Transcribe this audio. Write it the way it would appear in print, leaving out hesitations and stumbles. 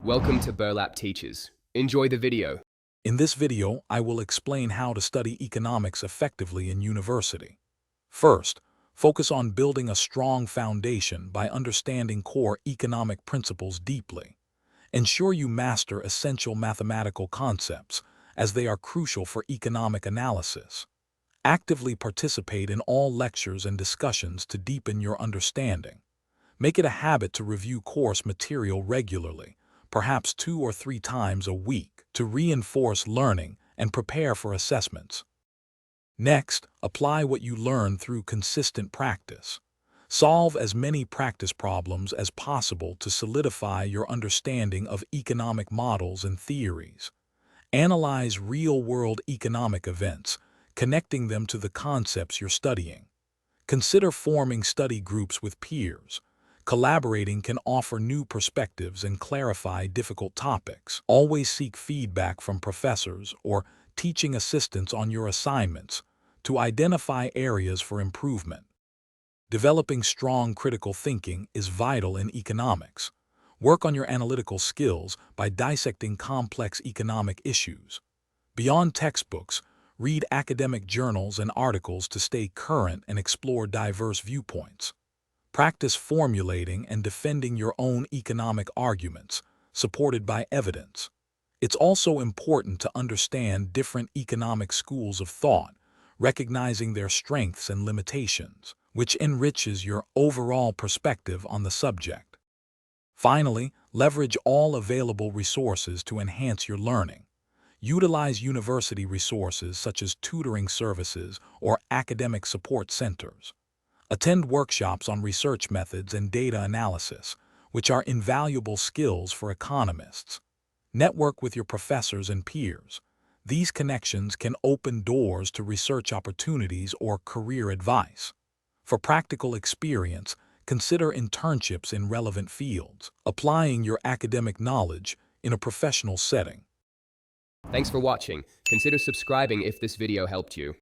Welcome to Burlap Teachers. Enjoy the video. In this video, I will explain how to study economics effectively in university. First, focus on building a strong foundation by understanding core economic principles deeply. Ensure you master essential mathematical concepts, as they are crucial for economic analysis. Actively participate in all lectures and discussions to deepen your understanding. Make it a habit to review course material regularly, perhaps 2 or 3 times a week, to reinforce learning and prepare for assessments. Next, apply what you learn through consistent practice. Solve as many practice problems as possible to solidify your understanding of economic models and theories. Analyze real-world economic events, connecting them to the concepts you're studying. Consider forming study groups with peers. Collaborating can offer new perspectives and clarify difficult topics. Always seek feedback from professors or teaching assistants on your assignments to identify areas for improvement. Developing strong critical thinking is vital in economics. Work on your analytical skills by dissecting complex economic issues. Beyond textbooks, read academic journals and articles to stay current and explore diverse viewpoints. Practice formulating and defending your own economic arguments, supported by evidence. It's also important to understand different economic schools of thought, recognizing their strengths and limitations, which enriches your overall perspective on the subject. Finally, leverage all available resources to enhance your learning. Utilize university resources such as tutoring services or academic support centers. Attend workshops on research methods and data analysis, which are invaluable skills for economists. Network with your professors and peers. These connections can open doors to research opportunities or career advice. For practical experience, consider internships in relevant fields, applying your academic knowledge in a professional setting. Thanks for watching. Consider subscribing if this video helped you.